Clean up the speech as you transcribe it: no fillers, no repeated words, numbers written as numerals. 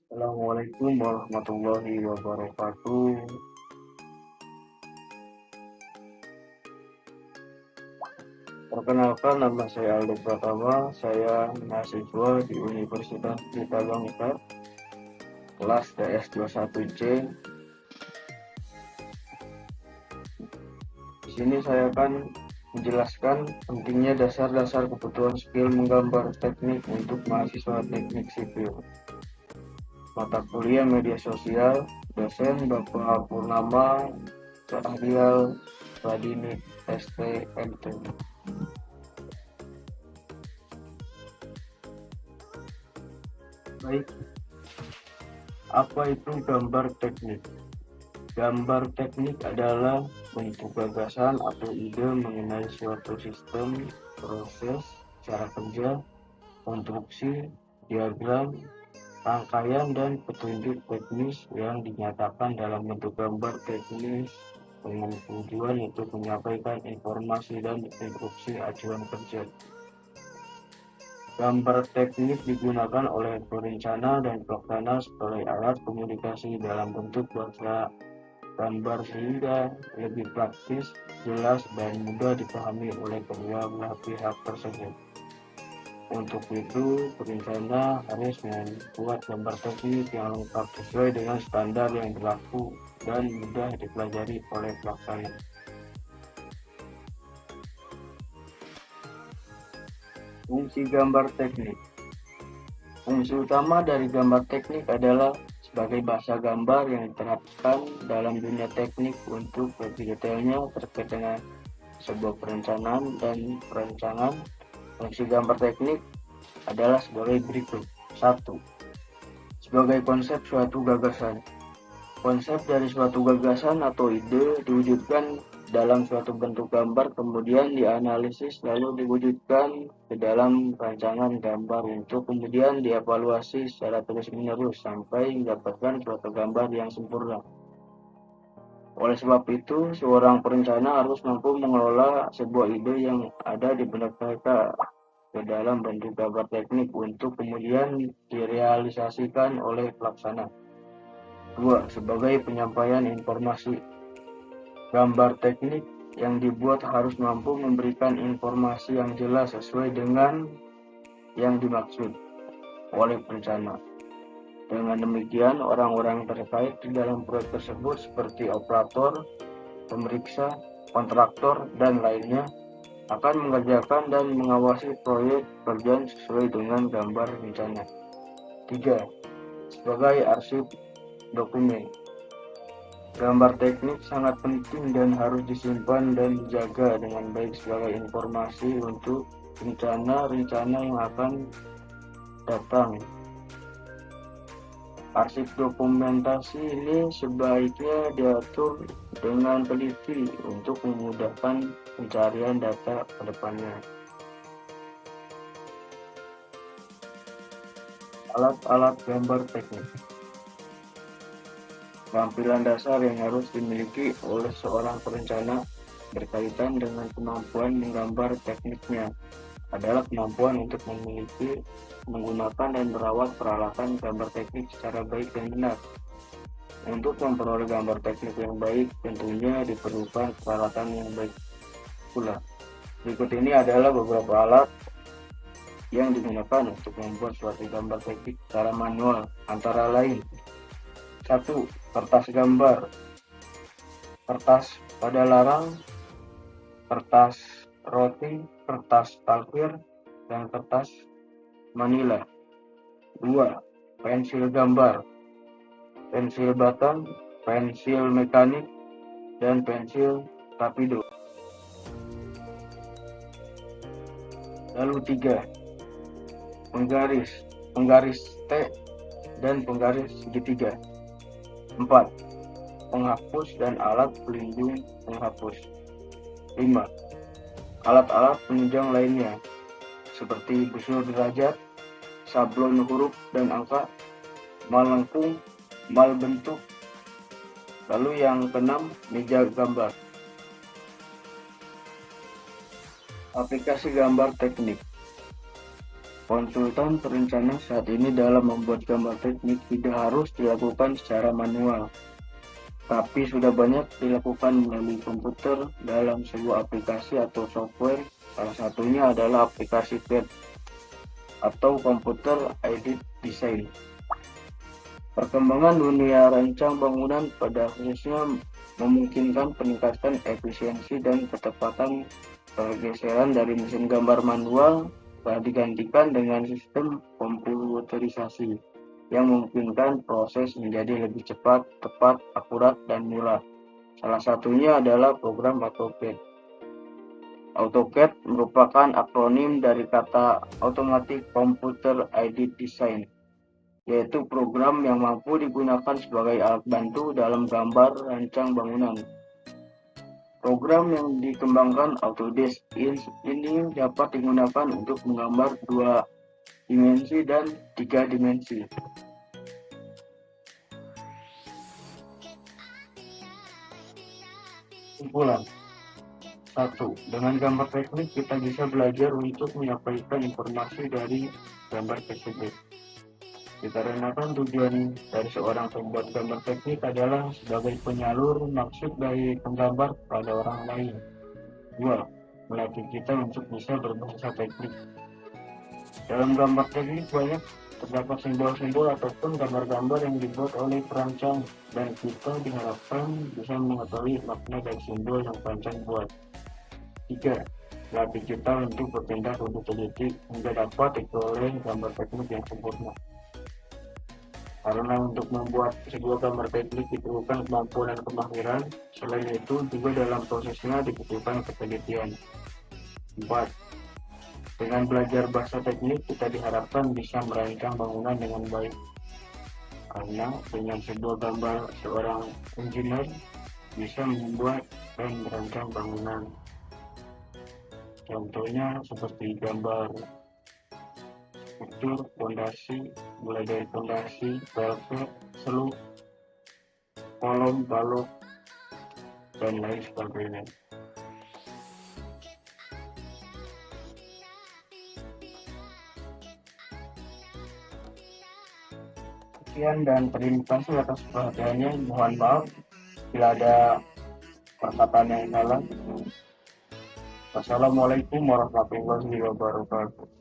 Assalamualaikum warahmatullahi wabarakatuh. Perkenalkan, nama saya Aldo Pratama. Saya mahasiswa di Universitas Pelita Bangka, kelas DS21C. Di sini saya akan menjelaskan pentingnya dasar-dasar kebutuhan skill menggambar teknik untuk mahasiswa teknik sipil. Mata kuliah media sosial, dosen Bapak Purnama Cahdial Radini STMT. Baik, apa itu gambar teknik? Gambar teknik adalah bentuk gagasan atau ide mengenai suatu sistem, proses, cara kerja, konstruksi, diagram, rangkaian, dan petunjuk teknis yang dinyatakan dalam bentuk gambar teknis dengan tujuan untuk menyampaikan informasi dan instruksi acuan kerja. Gambar teknik digunakan oleh perencana dan pelaksana sebagai alat komunikasi dalam bentuk bahasa gambar sehingga lebih praktis, jelas, dan mudah dipahami oleh kedua belah pihak tersebut. Untuk itu, perencana harus membuat gambar teknik yang lengkap sesuai dengan standar yang berlaku dan mudah dipelajari oleh pelaksana. Fungsi gambar teknik. Fungsi utama dari gambar teknik adalah sebagai bahasa gambar yang diterapkan dalam dunia teknik untuk lebih detailnya terkait dengan sebuah perencanaan dan perancangan. Fungsi gambar teknik adalah sebagai berikut. 1. Sebagai konsep suatu gagasan. Konsep dari suatu gagasan atau ide diwujudkan dalam suatu bentuk gambar, kemudian dianalisis lalu diwujudkan ke dalam rancangan gambar untuk kemudian dievaluasi secara terus-menerus sampai mendapatkan suatu gambar yang sempurna. Oleh sebab itu, seorang perencana harus mampu mengelola sebuah ide yang ada di benak mereka ke dalam bentuk gambar teknik untuk kemudian direalisasikan oleh pelaksana. 2. Sebagai penyampaian informasi. Gambar teknik yang dibuat harus mampu memberikan informasi yang jelas sesuai dengan yang dimaksud oleh perencana. Dengan demikian, orang-orang terkait di dalam proyek tersebut seperti operator, pemeriksa, kontraktor, dan lainnya akan mengerjakan dan mengawasi proyek berjalan sesuai dengan gambar rencana. 3. Sebagai arsip dokumen. Gambar teknik sangat penting dan harus disimpan dan dijaga dengan baik sebagai informasi untuk rencana-rencana yang akan datang. Arsip dokumentasi ini sebaiknya diatur dengan teliti untuk memudahkan pencarian data ke depannya. Alat-alat gambar teknik. Tampilan dasar yang harus dimiliki oleh seorang perencana berkaitan dengan kemampuan menggambar tekniknya adalah kemampuan untuk memiliki, menggunakan, dan merawat peralatan gambar teknik secara baik dan benar. Untuk memperoleh gambar teknik yang baik, tentunya diperlukan peralatan yang baik pula. Berikut ini adalah beberapa alat yang digunakan untuk membuat suatu gambar teknik secara manual, antara lain: 1. Kertas gambar, kertas pada larang, kertas roti, kertas talfir, dan kertas manila. 2. Pensil gambar, pensil baton, pensil mekanik, dan pensil rapido. Lalu 3. Penggaris T dan penggaris segitiga. 4. Penghapus dan alat pelindung penghapus. 5. Alat-alat penunjang lainnya seperti busur derajat, sablon huruf dan angka, mal lengkung, mal bentuk. Lalu yang keenam, meja gambar. Aplikasi gambar teknik. Konsultan perencana saat ini dalam membuat gambar teknik tidak harus dilakukan secara manual, tapi sudah banyak dilakukan melalui komputer dalam sebuah aplikasi atau software. Salah satunya adalah aplikasi CAD atau Computer Aided Design. Perkembangan dunia rancang bangunan pada khususnya memungkinkan peningkatan efisiensi dan ketepatan. Pergeseran dari mesin gambar manual telah digantikan dengan sistem komputerisasi yang memungkinkan proses menjadi lebih cepat, tepat, akurat, dan murah. Salah satunya adalah program AutoCAD. AutoCAD merupakan akronim dari kata Automatic Computer Aided Design, yaitu program yang mampu digunakan sebagai alat bantu dalam gambar rancang bangunan. Program yang dikembangkan Autodesk ini dapat digunakan untuk menggambar 2 dimensi dan 3 dimensi. Kesimpulan. 1. Dengan gambar teknik kita bisa belajar untuk menyampaikan informasi dari gambar tersebut. Dikarenakan tujuan dari seorang pembuat gambar teknik adalah sebagai penyalur maksud dari penggambar pada orang lain. 2. Melatih kita untuk bisa berbahasa teknik. Dalam gambar teknik banyak terdapat simbol-simbol ataupun gambar-gambar yang dibuat oleh perancang, dan kita diharapkan bisa mengetahui makna dari simbol yang perancang buat. 3. Melatih kita untuk bertindak lebih teliti hingga dapat diperoleh gambar teknik yang sempurna. Karena untuk membuat sebuah gambar teknik diperlukan kemampuan dan kemahiran, selain itu juga dalam prosesnya dibutuhkan ketelitian. 4. Dengan belajar bahasa teknik kita diharapkan bisa merancang bangunan dengan baik. Karena dengan sebuah gambar seorang engineer bisa membuat dan merancang bangunan. Contohnya seperti gambar struktur fondasi, mulai dari fondasi, belvet, seluk, kolom, balok, dan lain sebagainya. Sekian dan terima kasih atas perhatiannya. Mohon maaf bila ada perkataan yang salah. Wassalamualaikum warahmatullahi wabarakatuh.